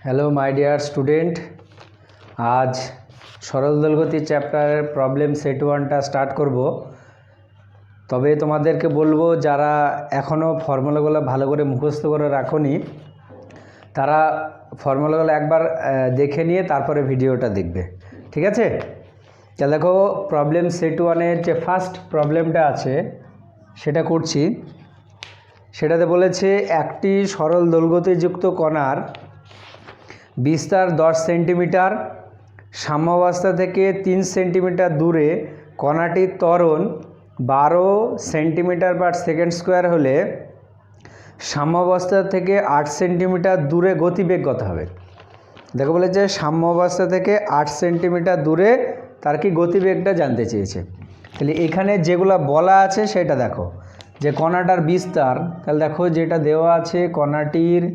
Hello my dear student, আজ সরল দোলগতি চ্যাপ্টারের প্রবলেম সেট 1টা স্টার্ট করব। তবে তোমাদেরকে বলবো যারা এখনও ফর্মুলাগুলো ভালো করে মুখস্থ করে রাখোনি তারা ফর্মুলাগুলো একবার দেখে নিয়ে তারপরে ভিডিওটা দেখবে, ঠিক আছে? তাহলে দেখো, প্রবলেম সেট 1-এর যে ফার্স্ট প্রবলেমটা আছে সেটা করছি। সেটাতে বলেছে একটি সরল দোলগতিযুক্ত কণার বিস্তার 10 সেন্টিমিটার, সাম্যাবস্থা থেকে 3 সেন্টিমিটার দূরে কণাটির ত্বরণ 12 সেন্টিমিটার পার সেকেন্ড স্কোয়ার হলে সাম্যাবস্থা থেকে 8 সেন্টিমিটার দূরে গতিবেগ কত হবে? দেখো বলেছে সাম্যাবস্থা থেকে 8 সেন্টিমিটার দূরে তার কি গতিবেগটা জানতে চেয়েছে। তাহলে এখানে যেগুলো বলা আছে সেটা দেখো, যে কণাটার বিস্তার, তাহলে দেখো যেটা দেওয়া আছে কণাটির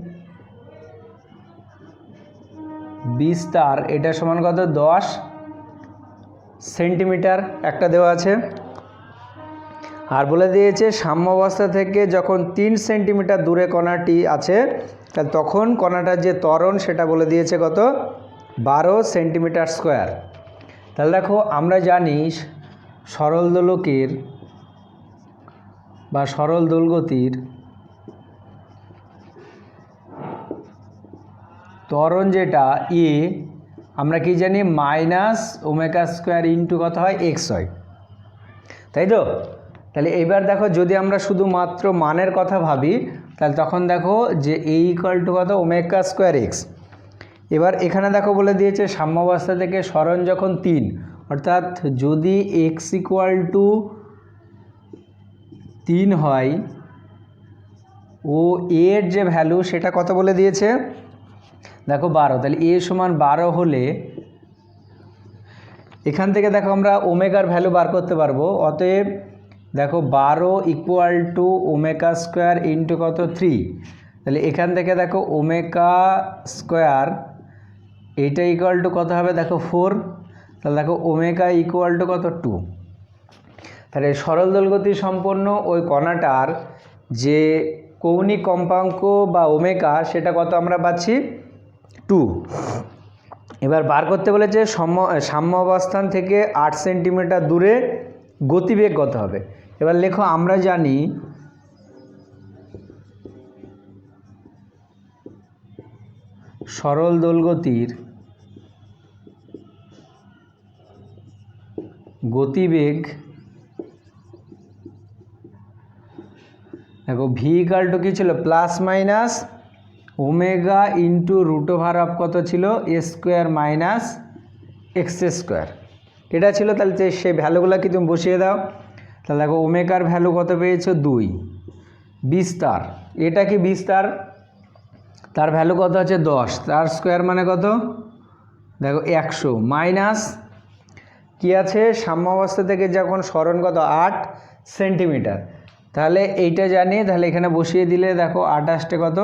বিস্তার এটা সমান কত? 10 সেন্টিমিটার একটা দেওয়া আছে। আর বলে দিয়েছে সাম্যাবস্থা থেকে যখন 3 সেন্টিমিটার দূরে কণাটি আছে তাহলে তখন কণাটার যে ত্বরণ সেটা বলে দিয়েছে কত? 12 সেন্টিমিটার স্কোয়ার। তাহলে দেখো, আমরা জানি সরল দোলকের বা সরল দোলগতির ত্বরণ যেটা এ, আমরা কি জানি মাইনাস ওমেগা স্কোয়ার ইন্টু কত হয়? এক্স হয়, তাই তো? তাহলে এবার দেখো, যদি আমরা শুধুমাত্র মানের কথা ভাবি তাহলে তখন দেখো যে এ ইকুয়াল টু কত? Omega square x. এবার এখানে দেখো বলে দিয়েছে সাম্যাবস্থা থেকে সরণ যখন 3, অর্থাৎ যদি এক্স ইকুয়াল টু 3 হয় ও এর যে ভ্যালু সেটা কত বলে দিয়েছে? দেখো 12। তাহলে এ সমান 12 হলে এখান থেকে দেখো আমরা ওমেগার ভ্যালু বার করতে পারবো। অতএব দেখো 12 equal to omega square into কত? 3। তাহলে এখান থেকে দেখো ওমেগা স্কোয়ার এইটা ইকুয়াল টু কত হবে? দেখো 4। তাহলে দেখো ওমেগা ইকুয়াল টু কত? 2। তাহলে সরল দোলগতি সম্পন্ন ওই কণাটার যে কৌণিক কম্পাঙ্ক বা ওমেগা সেটা কত আমরা পাচ্ছি? 2। এবার বার করতে বলেছে সাম্য অবস্থান থেকে 8 সেন্টিমিটার দূরে গতিবেগ কত হবে। এবার লেখো, আমরা জানি সরল দোলগতির গতিবেগ, দেখো ভি ইকুয়াল টু কী ছিল? Plus minus omega into root over of কত ছিল? A square minus x square এটা ছিল। তাহলে সেই ভ্যালুগুলো কি তুমি বসিয়ে দাও। তাহলে দেখো ওমেগার ভ্যালু কত পেয়েছো? 2। বিস্তার, এটা কি বিস্তার? তার ভ্যালু কত আছে? 10। তার স্কোয়ার মানে কত? দেখো 100 মাইনাস কি আছে? সাম্যাবস্থা থেকে যখন সরণ কত? 8 সেন্টিমিটার। তাহলে এইটা জানি, তাহলে এখানে বসিয়ে দিলে দেখো 28 কত?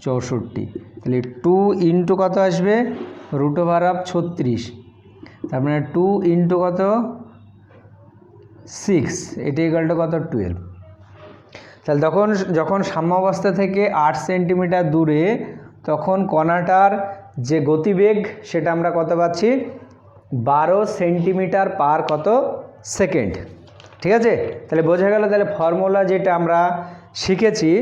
64। তাহলে 2 ইন্টু কত আসবে? Root over of 36। তার মানে 2 ইন্টু কত? 6, এটা ইকুয়াল টু কত? 12। তাহলে যখন সাম্যাবস্থা থেকে 8 সেন্টিমিটার দূরে তখন কণাটার যে গতিবেগ সেটা আমরা কত পাচ্ছি? 12 সেন্টিমিটার পার কত? সেকেন্ড, ঠিক আছে? তাহলে বোঝা গেল। তাহলে ফর্মুলা যেটা আমরা শিখেছি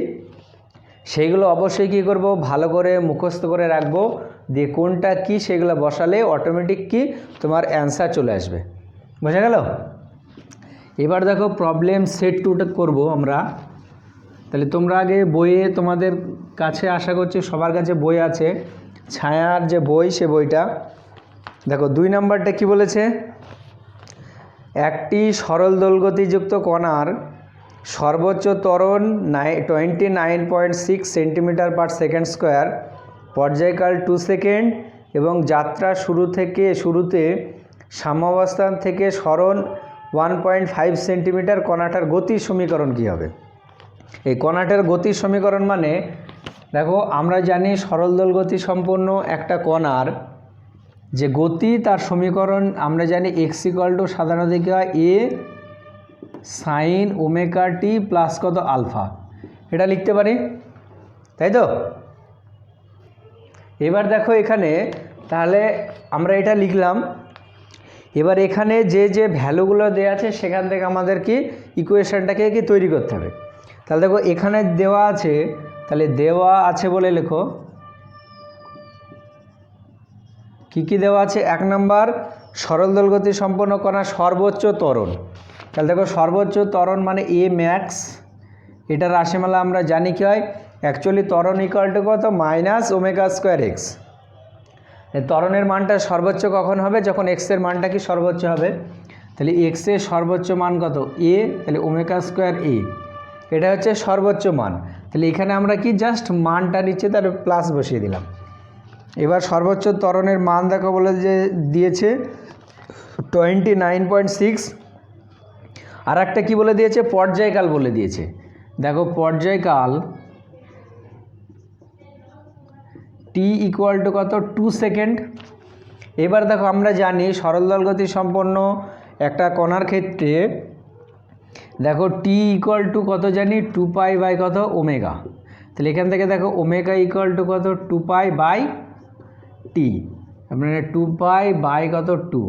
সেইগুলো অবশ্যই কী করব? ভালো করে মুখস্থ করে রাখবো, দিয়ে কোনটা কি সেগুলো বসালে অটোমেটিক কি তোমার অ্যান্সার চলে আসবে। বোঝা গেল? এবার দেখো প্রবলেম সেট 2টা করবো আমরা। তাহলে তোমরা আগে বইয়ে, তোমাদের কাছে আশা করছি সবার কাছে বই আছে, ছায়ার যে বই সে বইটা দেখো। 2 নম্বরটা কি বলেছে? একটি সরল দোলগতিযুক্ত কণার সর্বোচ্চ ত্বরণ 29.6 সেন্টিমিটার পার সেকেন্ড স্কোয়ার, পর্যায়কাল 2 সেকেন্ড এবং যাত্রা শুরুতে সাম্যাবস্থান থেকে সরণ 1.5 সেন্টিমিটার। কণাটার গতির সমীকরণ কী হবে? এই কণাটার গতির সমীকরণ মানে দেখো, আমরা জানি সরল দোলগতি সম্পন্ন একটা কণার যে গতি তার সমীকরণ আমরা জানি এক্স ইকুয়াল টু সাধারণত কি হয়? এ সাইন ওমেগা টি প্লাস কত? আলফা। এটা লিখতে পারি, তাই তো? এবার দেখো এখানে তাহলে আমরা এটা লিখলাম। এবার এখানে যে যে ভ্যালুগুলো দেওয়া আছে সেখান থেকে আমাদের কি ইকুয়েশনটাকে কি তৈরি করতে হবে। তাহলে দেখো এখানে দেওয়া আছে, তাহলে দেওয়া আছে বলে লেখো কি কি দেওয়া আছে। 1 নম্বর সরল দোলগতি সম্পন্ন কণা সর্বোচ্চ ত্বরণ। তাহলে দেখো সর্বোচ্চ ত্বরণ মানে এ ম্যাক্স, এটার রাশিমালা আমরা জানি কি হয়, অ্যাকচুয়ালি ত্বরণ ইকুয়াল টু কত মাইনাস ওমেগা স্কোয়ার এক্স। ত্বরণের মানটা সর্বোচ্চ কখন হবে, যখন এক্সের মানটা কি সর্বোচ্চ হবে। তাহলে এক্সের সর্বোচ্চ মান কত এ, তাহলে ওমেগা স্কোয়ার এ, এটা হচ্ছে সর্বোচ্চ মান। তাহলে এখানে আমরা কি জাস্ট মানটা নিচ্ছে তার প্লাস বসিয়ে দিলাম। এবার সর্বোচ্চ ত্বরণের মান দেখো বলে যে দিয়েছে 29.6। আর একটা কী বলে দিয়েছে, পর্যায়কাল বলে দিয়েছে। দেখো পর্যায়কাল টি ইকুয়াল টু কত 2 সেকেন্ড। এবার দেখো আমরা জানি সরল দোলগতি সম্পন্ন একটা কণার ক্ষেত্রে দেখো টি ইকুয়াল টু কত জানি 2 পাই বাই কত ওমেগা। তাহলে এখান থেকে দেখো ওমেগা ইকুয়াল টু কত 2 পাই বাই টি, মানে 2 পাই বাই কত 2,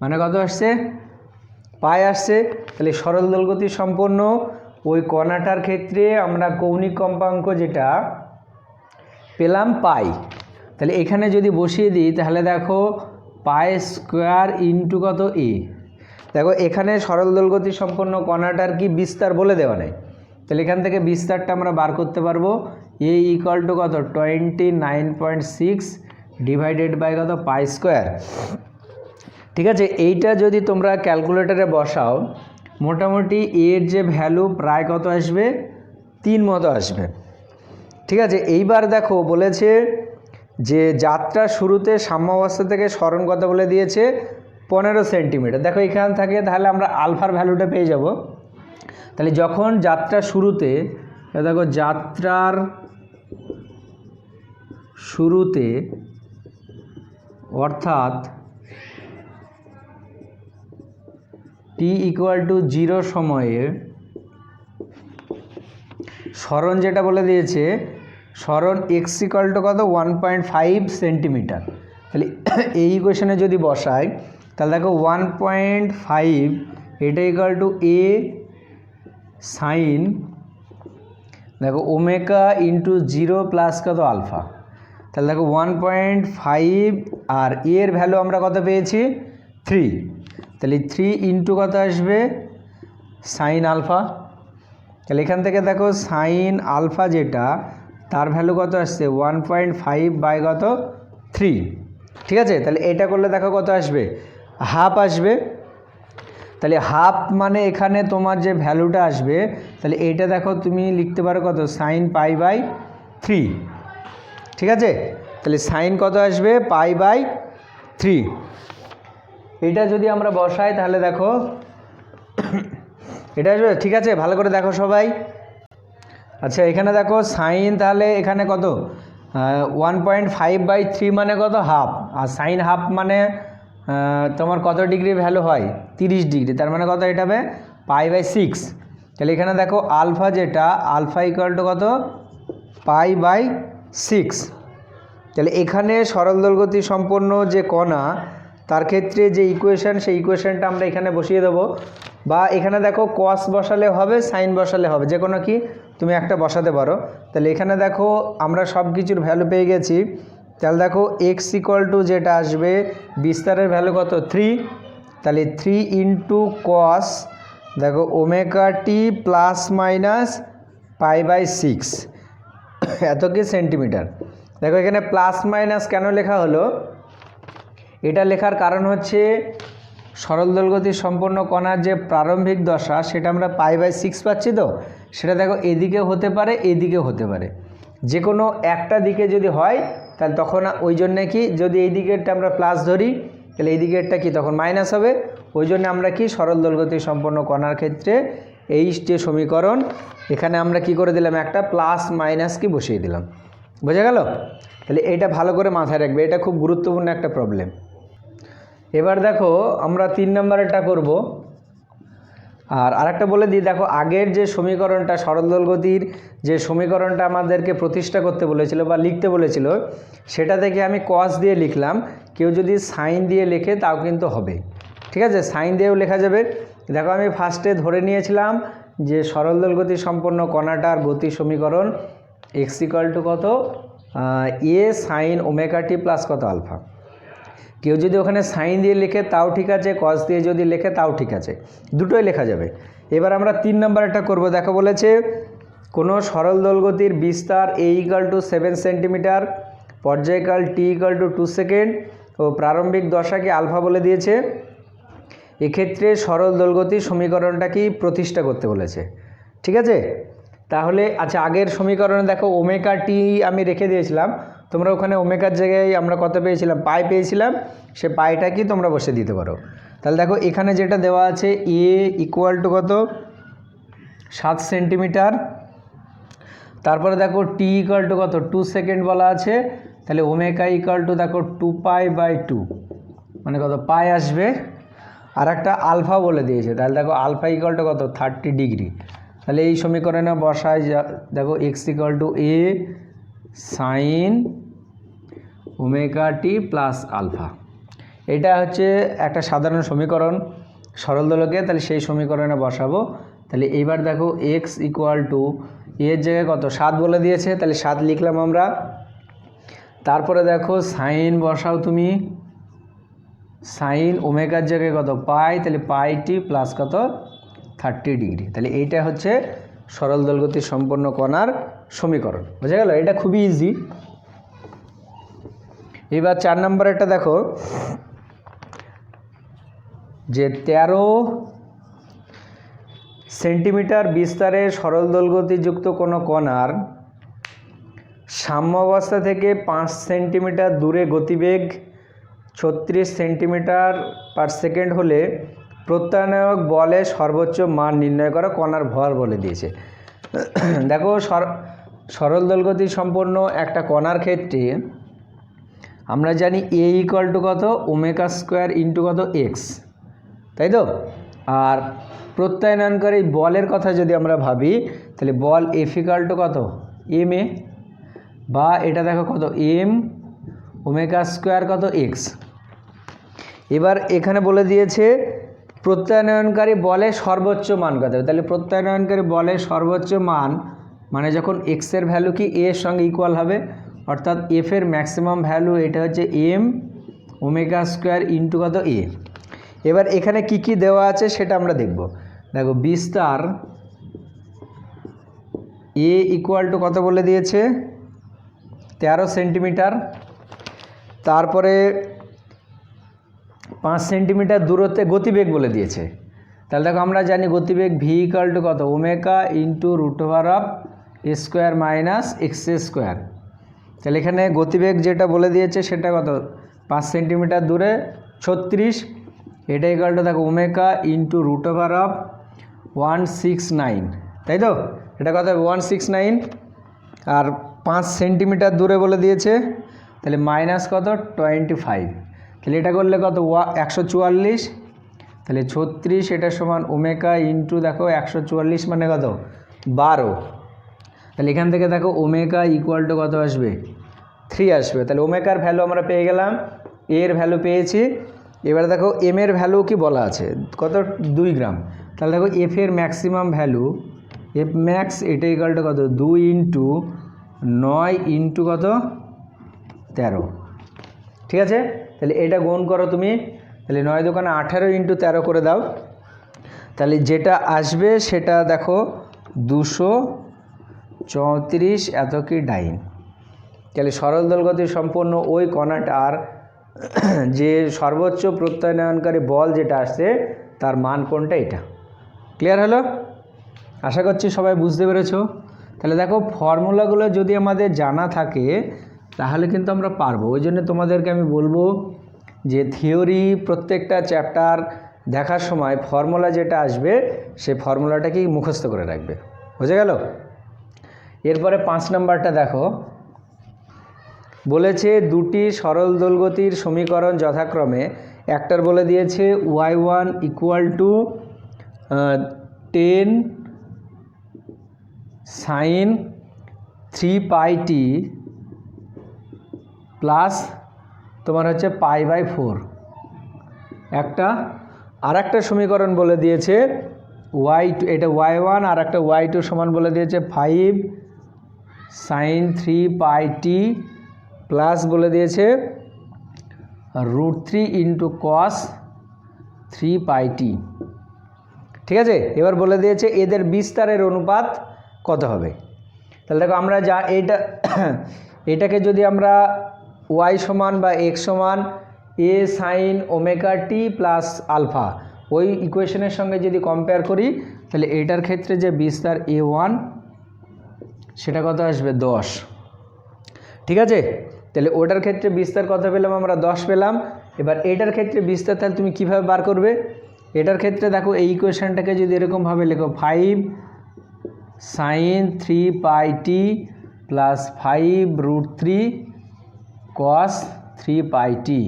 মানে কত আসছে পাই আসছে। তাহলে সরল দোলগতি সম্পন্ন ওই কণাটার ক্ষেত্রে আমরা কৌণিক কম্পাঙ্ক যেটা পেলাম পাই। তাহলে এখানে যদি বসিয়ে দিই তাহলে দেখো পাই স্কোয়ার ইন্টু কত এ। দেখো এখানে সরল দোলগতি সম্পন্ন কণাটার কি বিস্তার বলে দেওয়া নেই, তাহলে এখান থেকে বিস্তারটা আমরা বার করতে পারবো। এ ইকুয়াল টু কত 29.6 ডিভাইডেড বাই কত পাই স্কোয়ার। ঠিক আছে, এইটা যদি তোমরা ক্যালকুলেটরে বসাও মোটামুটি এর যে ভ্যালু প্রায় কত আসবে 3 মতো আসবে। ঠিক আছে, এইবার দেখো বলেছে যে যাত্রা শুরুতে সাম্যাবস্থা থেকে সরণ কত বলে দিয়েছে 15 সেন্টিমিটার। দেখো এখান থাকে তাহলে আমরা আলফার ভ্যালুটা পেয়ে যাব। তাহলে যখন যাত্রা শুরুতে, দেখো যাত্রার শুরুতে অর্থাৎ টি ইকুয়াল টু 0 সময়ে সরণ যেটা বলে দিয়েছে, সরণ এক্স ইকুয়াল টু কত 1.5 সেন্টিমিটার। তাহলে এই ইকুয়েশনে যদি বসাই তাহলে দেখো 1.5 এটা ইকুয়াল টু এ সাইন দেখো ওমেগা ইন্টু 0 প্লাস কত আলফা। তাহলে দেখো 1.5 আর এর ভ্যালু আমরা কত পেয়েছি 3। তাহলে 3 ইন্টু কত আসবে সাইন আলফা। তাহলে এখান থেকে দেখো সাইন আলফা যেটা তার ভ্যালু কত আসছে 1.5 বাই কত 3। ঠিক আছে, তাহলে এটা করলে দেখো কত আসবে হাফ আসবে। তাহলে হাফ মানে এখানে তোমার যে ভ্যালুটা আসবে তাহলে এইটা দেখো তুমি লিখতে পারো কত সাইন পাই বাই 3। ঠিক আছে, তাহলে সাইন কত আসবে পাই বাই 3। এটা যদি আমরা বসাই তাহলে দেখো এটা আসবে। ঠিক আছে, ভালো করে দেখো সবাই। আচ্ছা এখানে দেখো সাইন, তাহলে এখানে কত 1.5 বাই 3 মানে কত হাফ, আর সাইন হাফ মানে তোমার কত ডিগ্রি ভ্যালু হয় 30 ডিগ্রি, তার মানে কত এটা হবে পাই বাই 6। তাহলে এখানে দেখো আলফা যেটা আলফা ইকুয়াল টু কত পাই বাই 6। তাহলে এখানে সরল দোলগতি সম্পন্ন যে কণা তার ক্ষেত্রে যে ইকুয়েশন সেই ইকুয়েশনটা আমরা এখানে বসিয়ে দেবো, বা এখানে দেখো কস বসালে হবে সাইন বসালে হবে, যে কোনো কি তুমি একটা বসাতে পারো। তাহলে এখানে দেখো আমরা সব কিছুর ভ্যালু পেয়ে গেছি। তাহলে দেখো এক্স ইকুয়াল টু যেটা আসবে বিস্তারের ভ্যালু কত 3, তাহলে 3 ইন্টু কস দেখো omega t plus minus pi by 6 এত কি সেন্টিমিটার। দেখো এখানে প্লাস মাইনাস কেন লেখা হলো, এটা লেখার কারণ হচ্ছে সরল দোলগতি সম্পন্ন কণার যে প্রারম্ভিক দশা সেটা আমরা পাই বাই 6 পাচ্ছি, তো সেটা দেখো এদিকে হতে পারে এদিকে হতে পারে, যে কোনো একটা দিকে যদি হয় তাহলে তখন ওই জন্যে কি যদি এই দিকেরটা আমরা প্লাস ধরি তাহলে এই দিকেরটা কি তখন মাইনাস হবে। ওই জন্য আমরা কি সরল দোলগতি সম্পন্ন কণার ক্ষেত্রে এই যে সমীকরণ এখানে আমরা কি করে দিলাম একটা প্লাস মাইনাস কি বসিয়ে দিলাম। বোঝা গেল? তাহলে এটা ভালো করে মাথায় রাখবে, এটা খুব গুরুত্বপূর্ণ একটা প্রবলেম। এবার দেখো আমরা 3 নম্বরেরটা করব। আর আরেকটা বলে দিই, দেখো আগের যে সমীকরণটা সরল দোলগতির যে সমীকরণটা আমাদেরকে প্রতিষ্ঠা করতে বলেছিল বা লিখতে বলেছিল, সেটা থেকে আমি কস দিয়ে লিখলাম। কেউ যদি সাইন দিয়ে লেখে তাও কিন্তু হবে, ঠিক আছে, সাইন দিয়েও লেখা যাবে। দেখো আমি ফার্স্টে ধরে নিয়েছিলাম যে সরল দোলগতি সম্পন্ন কণাটার গতি সমীকরণ এক্স ইকুয়াল টু কত, এ সাইন ওমেগা টি প্লাস কত আলফা। কেউ যদি ওখানে সাইন দিয়ে লেখে তাও ঠিক আছে, কস দিয়ে যদি লেখে তাও ঠিক আছে, দুটোই লেখা যাবে। এবার আমরা 3 নম্বর একটা করবো। দেখো বলেছে কোনো সরল দোলগতির বিস্তার এ ইকুয়াল টু 7 সেন্টিমিটার, পর্যায়কাল টি ইকুয়াল টু 2 সেকেন্ড ও প্রারম্ভিক দশাকে আলফা বলে দিয়েছে। এক্ষেত্রে সরল দোলগতির সমীকরণটা কি প্রতিষ্ঠা করতে বলেছে, ঠিক আছে। তাহলে আচ্ছা, আগের সমীকরণে দেখো ওমেগা টি আমি রেখে দিয়েছিলাম, তোমরা ওখানে ওমেগার জায়গায় আমরা কত পেয়েছিলাম, পাই পেয়েছিলাম, সে পাইটা কি তোমরা বসে দিতে পারো। তাহলে দেখো এখানে যেটা দেওয়া আছে এ ইকুয়াল টু কত 7 সেন্টিমিটার, তারপরে দেখো টি ইকুয়াল টু কত 2 সেকেন্ড বলা আছে, তাহলে ওমেগা ইকুয়াল টু দেখো 2π/2 মানে কত পাই আসবে। আর একটা আলফা বলে দিয়েছে, তাহলে দেখো আলফা ইকুয়াল টু কত 30 ডিগ্রি। তাহলে এই সমীকরণে বসায় দেখো x equal to a sine omega t plus alpha. এটা হচ্ছে একটা সাধারণ সমীকরণ সরল দোলকে, তাহলে সেই সমীকরণে বসাবো। তাহলে এইবার দেখো এক্স ইকুয়াল টু এর জায়গায় কত 7 বলে দিয়েছে, তাহলে 7 লিখলাম আমরা। তারপরে দেখো সাইন বসাও তুমি, সাইন ওমেগার জায়গায় কত পাই, তাহলে পাই টি প্লাস কত 30 ডিগ্রি। তাহলে এইটা হচ্ছে সরল দোলগতি সম্পন্ন কণার সমীকরণ, বুঝা গেল? এটা খুবই ইজি। এবার 4 নম্বরেরটা দেখো যে 13 সেন্টিমিটার বিস্তারে সরল দোলগতিযুক্ত কোনো কণার সাম্য অবস্থা থেকে 5 সেন্টিমিটার দূরে গতিবেগ 36 সেন্টিমিটার পার সেকেন্ড হলে প্রত্যায়নক বলে সর্বোচ্চ মান নির্ণয় করা, কণার ভর বলে দিয়েছে। দেখো সরল দোলগতি সম্পন্ন একটা কণার ক্ষেত্রে আমরা জানি এ ইকুয়াল টু কত ওমেগা স্কোয়ার ইন্টু কত এক্স, তাই তো। আর প্রত্যায়নকারী বলের কথা যদি আমরা ভাবি, তাহলে বল এফ ইকুয়াল টু কত এম এ, বা এটা দেখো কত এম ওমেগা স্কোয়ার কত এক্স। এবার এখানে বলে দিয়েছে প্রত্যায়নকারী বলের সর্বোচ্চ মান কত হবে, তাহলে প্রত্যায়নকারী বলের সর্বোচ্চ মান মানে যখন এক্সের ভ্যালু কি এর সঙ্গে ইকুয়াল হবে, অর্থাৎ এফ এর ম্যাক্সিমাম ভ্যালু এটা হচ্ছে এম ওমেগা স্কোয়ার ইন্টু কত এ। এবার এখানে কি কি দেওয়া আছে সেটা আমরা দেখব। দেখো বিস্তার এ ইকুয়াল টু কত বলে দিয়েছে 13 সেন্টিমিটার, তারপরে 5 সেন্টিমিটার দূরত্বে গতিবেগ বলে দিয়েছে। তাহলে দেখো আমরা জানি গতিবেগ ভি ইকুয়াল টু কত omega into root over of a square minus x square. তাহলে এখানে গতিবেগ যেটা বলে দিয়েছে সেটা কত 5 সেন্টিমিটার দূরে 36, এটা ইকুয়াল টু দেখো omega into root over of 169, তাই তো। এটা কত 169, আর 5 সেন্টিমিটার দূরে বলে দিয়েছে, তাহলে মাইনাস কত 25। তাহলে এটা করলে কত 144, তাহলে 36 এটা সমান ওমেগা ইন্টু দেখো 144 মানে কত 12। তাহলে এখান থেকে দেখো ওমেগা ইকুয়াল টু কত আসবে 3 আসবে। তাহলে ওমেগার ভ্যালু আমরা পেয়ে গেলাম, এর ভ্যালু পেয়েছি। এবার দেখো এম এর ভ্যালু কি বলা আছে কত 2 গ্রাম। তাহলে দেখো এফ এর ম্যাক্সিমাম ভ্যালু এফ ম্যাক্স এটা ইকুয়াল টু কত 2 ইন্টু 9 ইন্টু কত 13, ঠিক আছে। তাহলে এটা গুণ করো তুমি, তাহলে 9 দোকানে 18 ইন্টু 13 করে দাও, তাহলে যেটা আসবে সেটা দেখো 234 এত কি ডাইন। তাহলে সরল দোলগতি সম্পন্ন ওই কণাটার যে সর্বোচ্চ প্রত্যায়নকারী বল যেটা আসছে তার মান কোনটা, এটা ক্লিয়ার হলো? আশা করছি সবাই বুঝতে পেরেছো। তাহলে দেখো ফর্মুলাগুলো যদি আমাদের জানা থাকে তাহলে কিন্তু আমরা পারবো। ওই জন্য তোমাদেরকে আমি বলবো যে থিওরি প্রত্যেকটা চ্যাপ্টার দেখার সময় ফর্মুলা যেটা আসবে সেই ফর্মুলাটাকেই মুখস্থ করে রাখবে, বুঝে গেল? এরপরে 5 নম্বরটা দেখো বলেছে দুটি সরল দোলগতির সমীকরণ যথাক্রমে একটার বলে দিয়েছে y1 equal to 10 sin 3 pi T plus তোমার হচ্ছে π/4 একটা। আর একটা সমীকরণ বলে দিয়েছে y2, এটা y1, আর একটা y2 সমান বলে দিয়েছে 5 sin 3 পাই টি প্লাস বলে দিয়েছে √3 ইন্টু cos 3 পাই টি। ঠিক আছে, এবার বলে দিয়েছে এদের বিস্তারের অনুপাত কত হবে। তাহলে দেখো আমরা যা এটাকে যদি আমরা y সমান বা x সমান a sin omega t plus alpha ওই ইকুয়েশনের সঙ্গে যদি কম্পেয়ার করি, তাহলে এইটার ক্ষেত্রে যে বিস্তার a1 সেটা কত আসবে 10। ঠিক আছে, তাহলে ওটার ক্ষেত্রে বিস্তার কত পেলাম আমরা 10 পেলাম। এবার এটার ক্ষেত্রে বিস্তার তাহলে তুমি কিভাবে বার করবে, এটার ক্ষেত্রে দেখো এই ইকুয়েশনটাকে যদি এরকমভাবে লেখো 5 sin 3 পাই টি প্লাস 5√3 cos 3 পাই টি,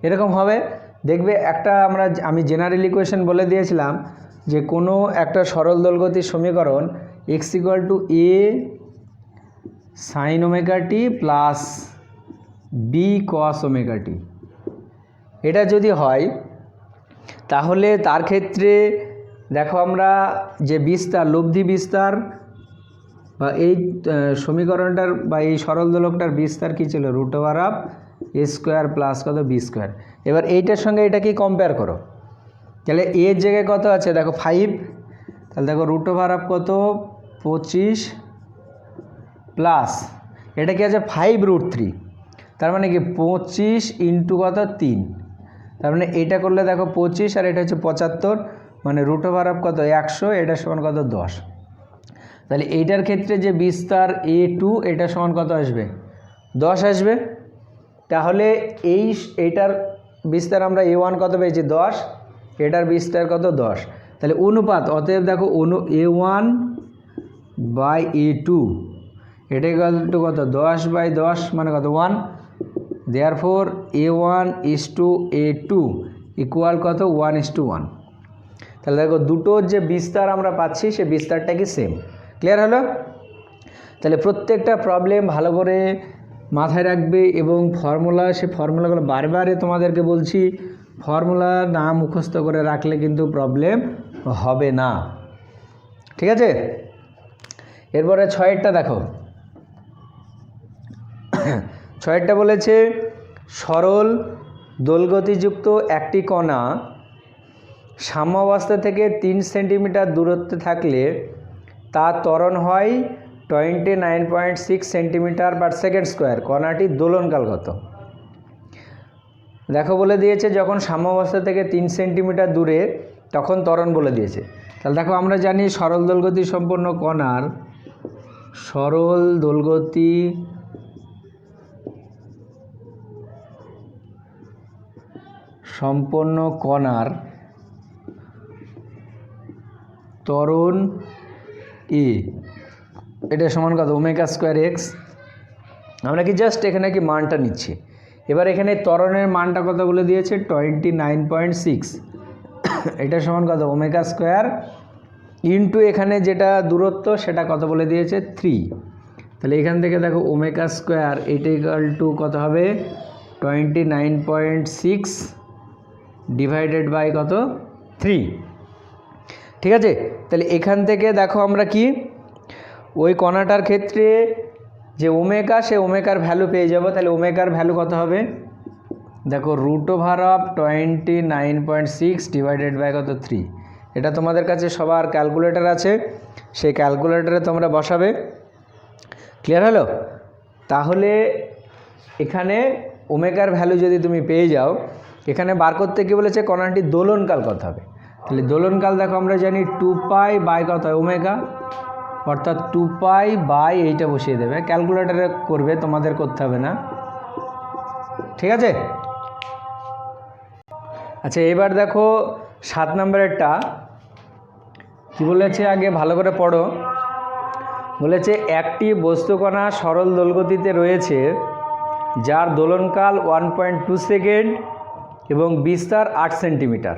এরকম হবে। দেখবে একটা আমি জেনারেল ইকুয়েশন বলে দিয়েছিলাম যে কোনো একটা সরল দোলগতির সমীকরণ x = a sin omega t plus b cos omega t, এটা যদি হয় তাহলে তার ক্ষেত্রে দেখো আমরা যে বিস্তার লব্ধি বিস্তার বা এই সমীকরণটার বা এই সরল দোলকটার বিস্তার কী ছিল √a² প্লাস কত b²। এবার এইটার সঙ্গে এটা কি কম্পেয়ার করো, তাহলে এর জায়গায় কত আছে দেখো 5, তাহলে দেখো √a কত 25 প্লাস এটা কি আছে 5√3, তার মানে কি 25 ইন্টু কত 3, তার মানে এটা করলে দেখো 25 আর এটা হচ্ছে 75, মানে √a কত 100, এটা সমান কত 10। তাহলে এইটার ক্ষেত্রে যে বিস্তার a2 এটা সমান কত আসবে 10 আসবে। তাহলে এইটার বিস্তার আমরা a1 কত পেয়েছি 10, এটার বিস্তার কত 10, তাহলে অনুপাত অতএব দেখো a1/a2 এটা কত 10/10 মানে কত 1, দেয়ারফর a1:a2 ইকুয়াল কত 1:1। তাহলে দেখো দুটোর যে বিস্তার আমরা পাচ্ছি সে বিস্তারটা কি সেম। ক্লিয়ার হলো? তাহলে প্রত্যেকটা প্রবলেম ভালো করে মাথায় রাখবে এবং সে ফর্মুলাগুলো বারবারে তোমাদেরকে বলছি, ফর্মুলা না মুখস্থ করে রাখলে কিন্তু প্রবলেম হবে না। ঠিক আছে, এরপরে 6এরটা দেখো। 6এরটা বলেছে সরল দোলগতিযুক্ত একটি কণা সাম্যাবস্থা থেকে 3 সেন্টিমিটার দূরত্বে থাকলে তা ত্বরণ হয় 29.6 সেন্টিমিটার/সেকেন্ড স্কোয়ার। কণাটির দোলনকাল কত? দেখো বলে দিয়েছে যখন সাম্যাবস্থা থেকে 3 সেন্টিমিটার দূরে তখন ত্বরণ বলে দিয়েছে। তাহলে দেখো আমরা জানি সরল দোলগতি সম্পন্ন কণার ত্বরণ এ এটা সমান কত ω²x। আমরা কি জাস্ট এখানে কি মানটা নিচ্ছি। এবার এখানে ত্বরণের মানটা কত বলে দিয়েছে 29.6, এটা সমান কত ω² ইন্টু এখানে যেটা দূরত্ব সেটা কত বলে দিয়েছে 3। তাহলে এখান থেকে দেখো ω² এটা ইকুয়াল টু কত হবে 29.6 ডিভাইডেড বাই কত 3। ঠিক আছে, তাহলে এখান থেকে দেখো আমরা কি ওই কণাটার ক্ষেত্রে যে ওমেগা সে ওমেগার ভ্যালু পেয়ে যাব। তাহলে ওমেগার ভ্যালু কত হবে দেখো √29.6 ডিভাইডেড বাই কত 3। এটা তোমাদের কাছে সবার ক্যালকুলেটর আছে, সেই ক্যালকুলেটরে তোমরা বসাবে। ক্লিয়ার হলো? তাহলে এখানে ওমেগার ভ্যালু যদি তুমি পেয়ে যাও, এখানে বার করতে কি বলেছে কণাটির দোলনকাল কত হবে। তাহলে দোলনকাল দেখো আমরা জানি 2π বাই কত ওমেগা, অর্থাৎ 2π বাই এইটা বসিয়ে দেবে, ক্যালকুলেটরে করবে, তোমাদের করতে হবে না। ঠিক আছে, আচ্ছা এবার দেখো 7 নম্বরেরটা কি বলেছে, আগে ভালো করে পড়ো। বলেছে একটি বস্তুকণা সরল দোলগতিতে রয়েছে যার দোলনকাল 1.2 সেকেন্ড এবং বিস্তার 8 সেন্টিমিটার।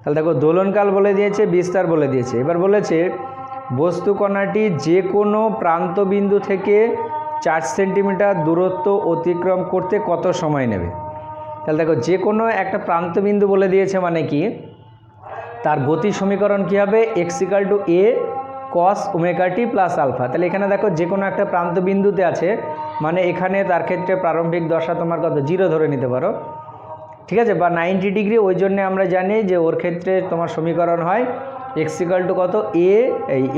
তাহলে দেখো দোলনকাল বলে দিয়েছে, বিস্তার বলে দিয়েছে। এবার বলেছে বস্তু কণাটি যে কোনো প্রান্তবিন্দু থেকে 4 সেন্টিমিটার দূরত্ব অতিক্রম করতে কত সময় নেবে। তাহলে দেখো যে কোনো একটা প্রান্তবিন্দু বলে দিয়েছে মানে কি, তার গতি সমীকরণ কী হবে, x = a cos ω t plus alpha. তাহলে এখানে দেখো যে কোনো একটা প্রান্তবিন্দুতে আছে, মানে এখানে তার ক্ষেত্রে প্রারম্ভিক দশা তোমার কত 0 ধরে নিতে পারো, ঠিক আছে, বা 90 ডিগ্রি। ওই জন্যে আমরা জানি যে ওর ক্ষেত্রে তোমার সমীকরণ হয় x = কত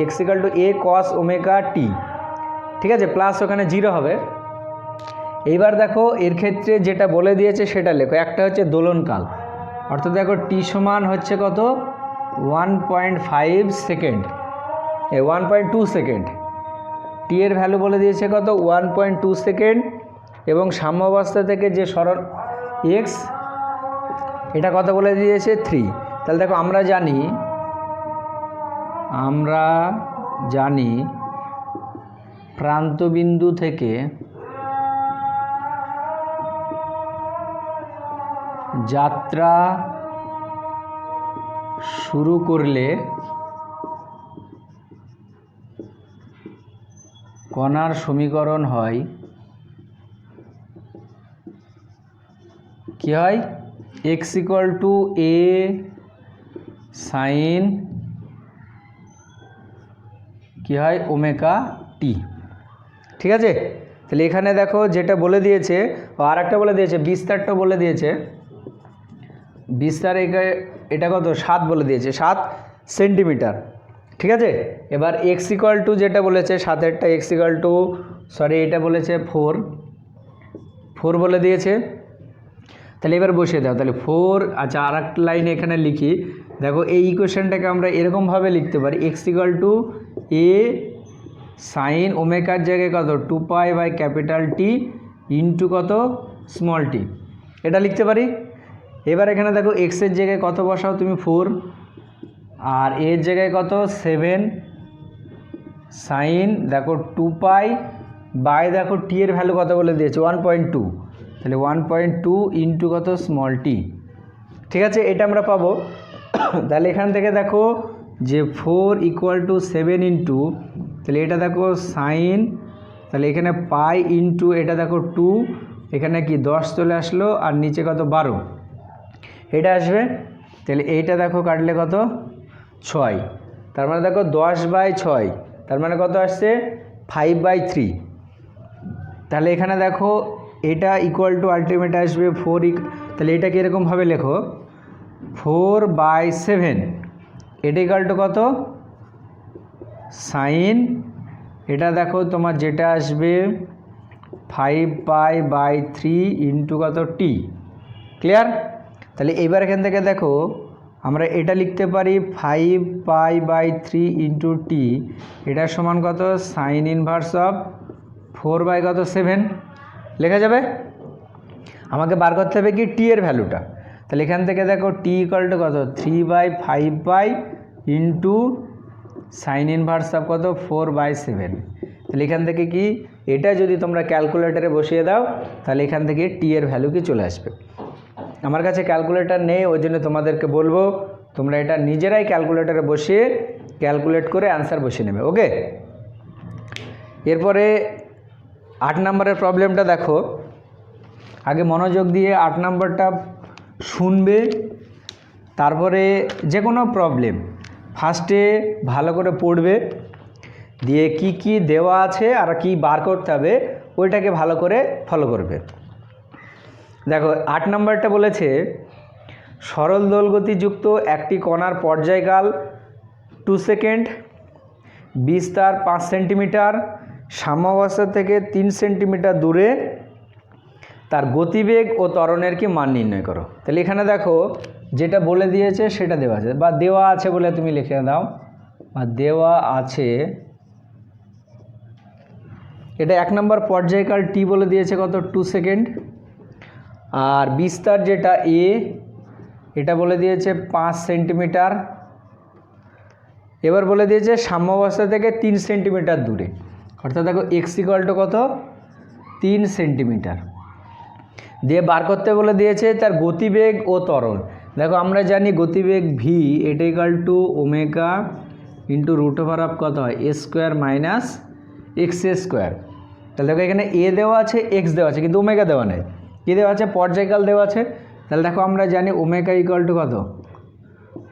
x = a cos ω t, ঠিক আছে, প্লাস ওখানে 0 হবে। এইবার দেখো এর ক্ষেত্রে যেটা বলে দিয়েছে সেটা লেখো। একটা হচ্ছে দোলনকাল, অর্থাৎ দেখো t সমান হচ্ছে কত 1.5 সেকেন্ড, 1.2 সেকেন্ড। টি এর ভ্যালু বলে দিয়েছে কত 1.2 সেকেন্ড, এবং সাম্যাবস্থা থেকে যে সরণ x এটা কত বলে দিয়েছে 3। তাহলে দেখো আমরা জানি প্রান্তবিন্দু থেকে যাত্রা শুরু করলে কণার সমীকরণ হয় কি হয়, x = a sin কি হয় ω t, ঠিক আছে। তাহলে এখানে দেখো যেটা বলে দিয়েছে, আর একটা বলে দিয়েছে বিস্তারটা বলে দিয়েছে। বিস্তার এটা কত 7 বলে দিয়েছে, 7 সেন্টিমিটার, ঠিক আছে। এবার x = যেটা বলেছে 7এরটা x = এটা বলেছে 4 বলে দিয়েছে। তাহলে এবার বসিয়ে দাও। তাহলে 4, আচ্ছা আর একটা লাইনে এখানে লিখি, দেখো এই ইকুয়েশনটাকে আমরা এরকমভাবে লিখতে পারি, x = a sin ω-র জায়গায় কত 2π/T ইন্টু কত স্মল t, এটা লিখতে পারি। এবার এখানে দেখো x এর জায়গায় কত বসাও তুমি 4, আর এর জায়গায় কত 7 সাইন দেখো 2π বাই দেখো t এর ভ্যালু কত বলে দিয়েছে 1.2, তাহলে 1.2 ইন্টু কত স্মল t, ঠিক আছে, এটা আমরা পাবো। তাহলে এখান থেকে দেখো যে 4 = 7 ইন্টু, তাহলে এটা দেখো সাইন, তাহলে এখানে পাই ইন্টু এটা দেখো 2, এখানে কি 10 চলে আসলো, আর নিচে কত 12 এটা আসবে। তাহলে এইটা দেখো কাটলে কত 6, তার মানে দেখো 10/6, তার মানে কত আসছে 5/3। তাহলে এখানে দেখো এটা ইকুয়াল টু আলটিমেট আসবে 4, তাহলে এটাকে এরকমভাবে লেখো 4/7, এটা ইকুয়াল টু কত সাইন, এটা দেখো তোমার যেটা আসবে 5π/3 ইন্টু কত টি, ক্লিয়ার। তাহলে এইবার এখান থেকে দেখো আমরা এটা লিখতে পারি 5π/3 ইন্টু টি, এটার সমান কত সাইন ইনভার্স অফ 4/7 লেখা যাবে। আমাকে বার করতে হবে কি টি এর ভ্যালুটা। তাহলে এখান থেকে দেখো টি ইকুয়াল টু কত 3/5π ইন্টু সাইন ইনভার্স অফ কত 4/7। তাহলে এখান থেকে কি এটা যদি তোমরা ক্যালকুলেটারে বসিয়ে দাও, তাহলে এখান থেকে টি এর ভ্যালু কি চলে আসবে। আমার কাছে ক্যালকুলেটর নেই, ওই জন্য তোমাদেরকে বলবো তোমরা এটা নিজেরাই ক্যালকুলেটরে বসিয়ে ক্যালকুলেট করে অ্যান্সার বসিয়ে নেবে, ওকে। এরপরে 8 নম্বরের প্রবলেমটা দেখো, আগে মনোযোগ দিয়ে 8 নম্বরটা শুনবে, তারপরে যে কোনো প্রবলেম ফার্স্টে ভালো করে পড়বে, দিয়ে কি কি দেওয়া আছে আর কি বার করতে হবে ওইটাকে ভালো করে ফলো করবে। দেখো 8 নম্বরটা বলেছে সরল দোলগতিযুক্ত একটি কণার পর্যায়কাল 2 সেকেন্ড, বিস্তার 5 সেন্টিমিটার, সাম্যাবস্থা থেকে 3 সেন্টিমিটার দূরে, তার গতিবেগ ও ত্বরণের কি মান নির্ণয় করো। তাহলে এখানে দেখো যেটা বলে দিয়েছে সেটা দেওয়া আছে, বা দেওয়া আছে বলে তুমি লিখে দাও, বা দেওয়া আছে। এটা 1 নম্বর পর্যায়কাল টি বলে দিয়েছে কত 2 সেকেন্ড, আর বিস্তার যেটা এ এটা বলে দিয়েছে 5 সেন্টিমিটার। এবার বলে দিয়েছে সাম্যাবস্থা থেকে 3 সেন্টিমিটার দূরে, অর্থাৎ দেখো এক্স ইকুয়াল টু কত 3 সেন্টিমিটার, দিয়ে বার করতে বলে দিয়েছে তার গতিবেগ ও ত্বরণ। দেখো আমরা জানি গতিবেগ ভি এটা equal to omega into root over of কত হয় a square minus x a square. তাহলে দেখো এখানে এ দেওয়া আছে এক্স দেওয়া আছে কিন্তু ওমেগা দেওয়া নেই, কী দেওয়া আছে পর্যায়কাল দেওয়া আছে। তাহলে দেখো আমরা জানি ওমেগা ইকাল টু কত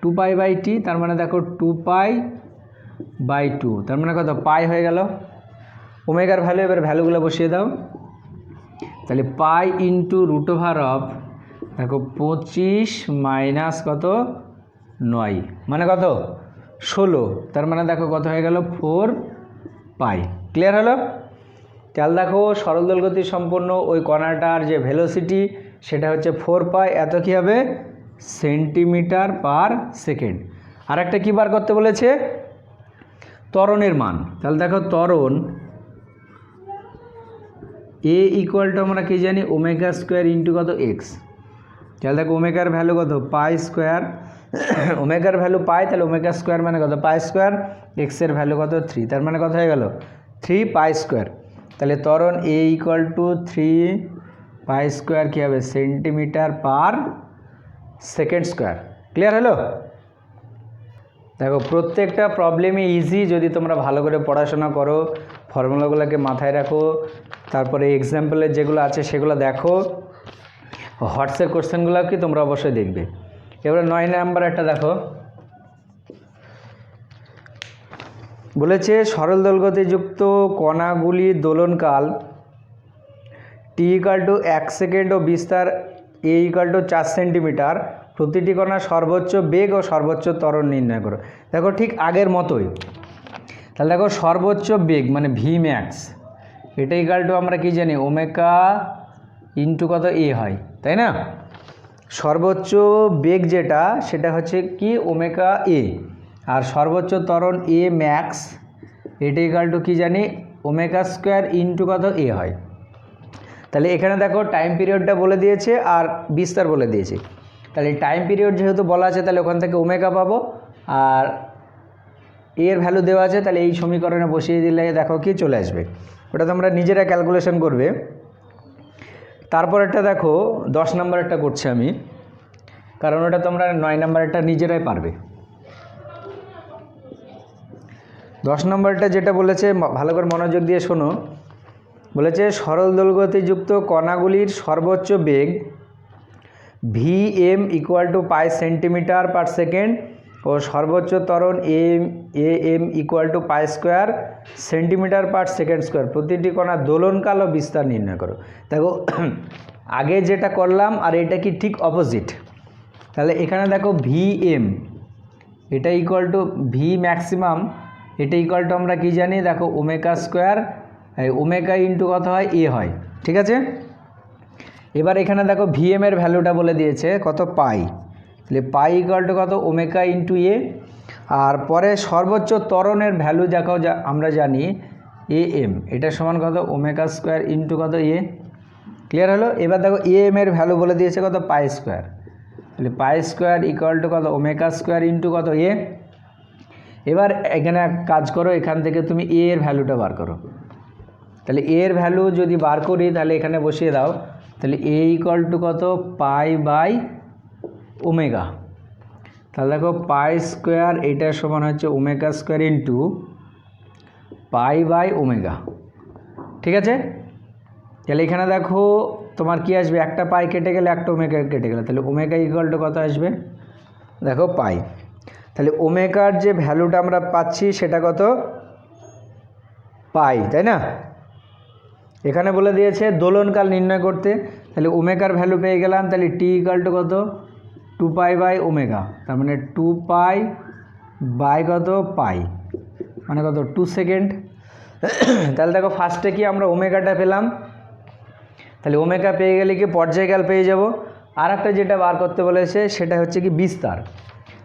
2π/t, তার মানে দেখো 2π/2, তার মানে কত পাই হয়ে গেল। ওমেগার ভ্যালু এবার ভ্যালুগুলো বসিয়ে দাও। তাহলে pi into root over of দেখো 25 মাইনাস কত 9 মানে কত 16, তার মানে দেখো কত হয়ে গেল 4π। ক্লিয়ার হলো? তাহলে দেখো সরল দোলগতি সম্পন্ন ওই কণাটার যে ভেলোসিটি সেটা হচ্ছে 4π, এত কী হবে সেন্টিমিটার পার সেকেন্ড। আর একটা কী বার করতে বলেছে ত্বরণের মান। তাহলে দেখো ত্বরণ এ ইকুয়াল টু আমরা কী জানি ওমেগা স্কোয়ার ইন্টু কত এক্স। তাহলে দেখো ওমেগার ভ্যালু কত পাই স্কোয়ার, ওমেগার ভ্যালু পাই, তাহলে ওমেগা স্কোয়ার মানে কত পাই স্কোয়ার, এক্সের ভ্যালু কত 3, তার মানে কত হয়ে গেল 3π²। তাহলে ত্বরণ এ ইকুয়াল টু 3π² কী হবে centimetre per second square. Clear হলো? দেখো প্রত্যেকটা প্রবলেমই ইজি যদি তোমরা ভালো করে পড়াশোনা করো, ফর্মুলাগুলোকে মাথায় রাখো, তারপরে এক্সাম্পলের যেগুলো আছে সেগুলো দেখো, হটসের কোশ্চেনগুলো কি তোমরা অবশ্যই দেখবে। এবারে 9 নাম্বার একটা দেখো, বলেছে সরল দোলগতিযুক্ত কণাগুলির দোলনকাল টি ইকাল টু 1 সেকেন্ড ও বিস্তার এ ইকাল টু 4 সেন্টিমিটার, প্রতিটি কণার সর্বোচ্চ বেগ ও সর্বোচ্চ ত্বরণ নির্ণয় করো। দেখো ঠিক আগের মতোই। তাহলে দেখো সর্বোচ্চ বেগ মানে ভি ম্যাক্স এটা ইকাল টু আমরা কি জানি ওমেগা ইন্টু কত এ হয়, তাই না? সর্বোচ্চ বেগ যেটা সেটা হচ্ছে কি ওমেগা এ, আর সর্বোচ্চ ত্বরণ এ ম্যাক্স এটা ইকাল টু কী জানি ওমেগা স্কোয়ার ইন্টু কত এ হয়। তাহলে এখানে দেখো টাইম পিরিয়ডটা বলে দিয়েছে আর বিস্তার বলে দিয়েছে। তাহলে টাইম পিরিয়ড যেহেতু বলা আছে তাহলে ওখান থেকে ওমেগা পাবো, আর এর ভ্যালু দেওয়া আছে, তাহলে এই সমীকরণে বসিয়ে দিলে দেখো কি চলে আসবে। ওটা তোমরা নিজেরা ক্যালকুলেশন করবে। তারপর একটা দেখো 10 নম্বরেরটা করছি আমি, কারণ ওটা তোমরা 9 নম্বরেরটা নিজেরাই পারবে। 10 নম্বরটা যেটা বলেছে ভালো করে মনোযোগ দিয়ে শোনো। বলেছে সরল দোলগতিযুক্ত কণাগুলির সর্বোচ্চ বেগ v m equal to pi centimetre per second ও সর্বোচ্চ ত্বরণ a m equal to pi square centimetre per second square, প্রতিটি কণার দোলনকাল ও বিস্তার নির্ণয় করো। দেখো আগে যেটা করলাম আর এটা কি ঠিক অপোজিট। তাহলে এখানে দেখো ভি এম এটা ইকুয়াল টু ভি ম্যাক্সিমাম এটা ইকুয়াল টু আমরা কি জানি দেখো ওমেগা স্কোয়ার ওমেগা ইন্টু কত হয় এ হয়, ঠিক আছে? এবার এখানে দেখো ভি এম এর ভ্যালুটা বলে দিয়েছে কত পাই, তাহলে পাই ইকুয়াল টু কত ওমেগা ইন্টু এ, আর পরে সর্বোচ্চ ত্বরণের ভ্যালু দেখো যা আমরা জানি এ এম এটা সমান কত ওমেগা স্কোয়ার ইন্টু কত এ। ক্লিয়ার হলো? এবার দেখো এ এম এর ভ্যালু বলে দিয়েছে কত পাই স্কোয়ার, তাহলে পাই স্কোয়ার ইকুয়াল টু কত ওমেগা স্কোয়ার ইন্টু কত এ। এবার এখানে এক কাজ করো, এখান থেকে তুমি এ এর ভ্যালুটা বার করো। তাহলে এ এর ভ্যালু যদি বার করি তাহলে এখানে বসিয়ে দাও, তাহলে এ ইকুয়াল টু কত পাই বাই ওমেগা। তাহলে দেখো পাই স্কোয়ার এইটার সমান হচ্ছে omega square into pi by omega, ঠিক আছে? তাহলে এখানে দেখো তোমার কি আসবে, একটা পাই কেটে গেলে একটা ওমেগা কেটে গেলে, তাহলে ওমেগা ইকুয়াল টু কত আসবে দেখো পাই। তাহলে ওমেগার যে ভ্যালুটা আমরা পাচ্ছি সেটা কত পাই, তাই না? এখানে বলে দিয়েছে দোলনকাল নির্ণয় করতে, তাহলে ওমেগার ভ্যালু পেয়ে গেলাম, তাহলে টি ইকুয়াল টু কত 2π বাই ওমেগা, তার মানে 2π বাই কত পাই মানে কত 2 সেকেন্ড। তাহলে দেখো ফার্স্টে কি আমরা ওমেগাটা পেলাম, তাহলে ওমেগা পেয়ে গেলে কি পর্যায়কাল পেয়ে যাব। আর একটা যেটা বার করতে বলেছে সেটা হচ্ছে কি বিস্তার।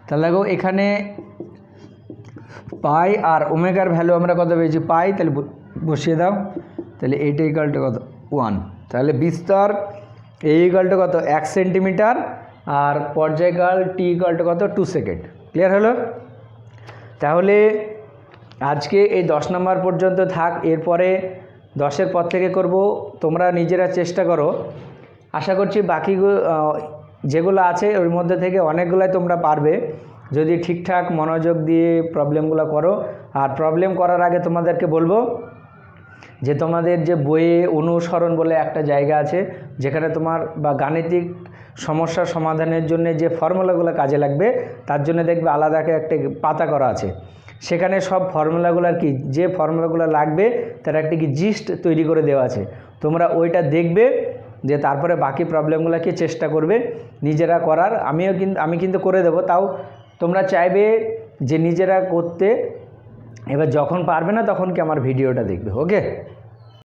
তাহলে দেখো এখানে পাই আর ওমেগার ভ্যালু আমরা কত পেয়েছি পাই, তাহলে বসিয়ে দাও, তাহলে এইটা ইকুয়াল টু কত 1। তাহলে বিস্তার এ ইকুয়াল টু কত 1 সেন্টিমিটার আর পর্যায়কাল টি ইকুয়াল টু কত 2 সেকেন্ড। ক্লিয়ার হলো? তাহলে আজকে এই 10 নম্বর পর্যন্ত থাক, এরপরে 10-এর পর থেকে করব। তোমরা নিজেরা চেষ্টা করো, আশা করছি বাকি যেগুলো আছে ওর মধ্যে থেকে অনেকগুলাই তোমরা পারবে যদি ঠিকঠাক মনোযোগ দিয়ে প্রবলেমগুলো করো। আর প্রবলেম করার আগে তোমাদেরকে বলবো যে তোমাদের যে বইয়ে অনুসরণ বলে একটা জায়গা আছে, যেখানে তোমার বা গাণিতিক সমস্যা সমাধানের জন্য যে ফর্মুলাগুলো কাজে লাগবে তার জন্য দেখবে আলাদা একটা পাতা করা আছে। সেখানে সব ফর্মুলাগুলোর কি যে ফর্মুলাগুলো লাগবে তার একটা কি জিস্ট তৈরি করে দেওয়া আছে। তোমরা ওইটা দেখবে, যে তারপরে বাকি প্রবলেমগুলোকে চেষ্টা করবে নিজেরা করার। আমি কিন্তু করে দেবো, তাও তোমরা চাইবে যে নিজেরা করতে। এবার যখন পারবে না তখন কি আমার ভিডিওটা দেখবে। ওকে।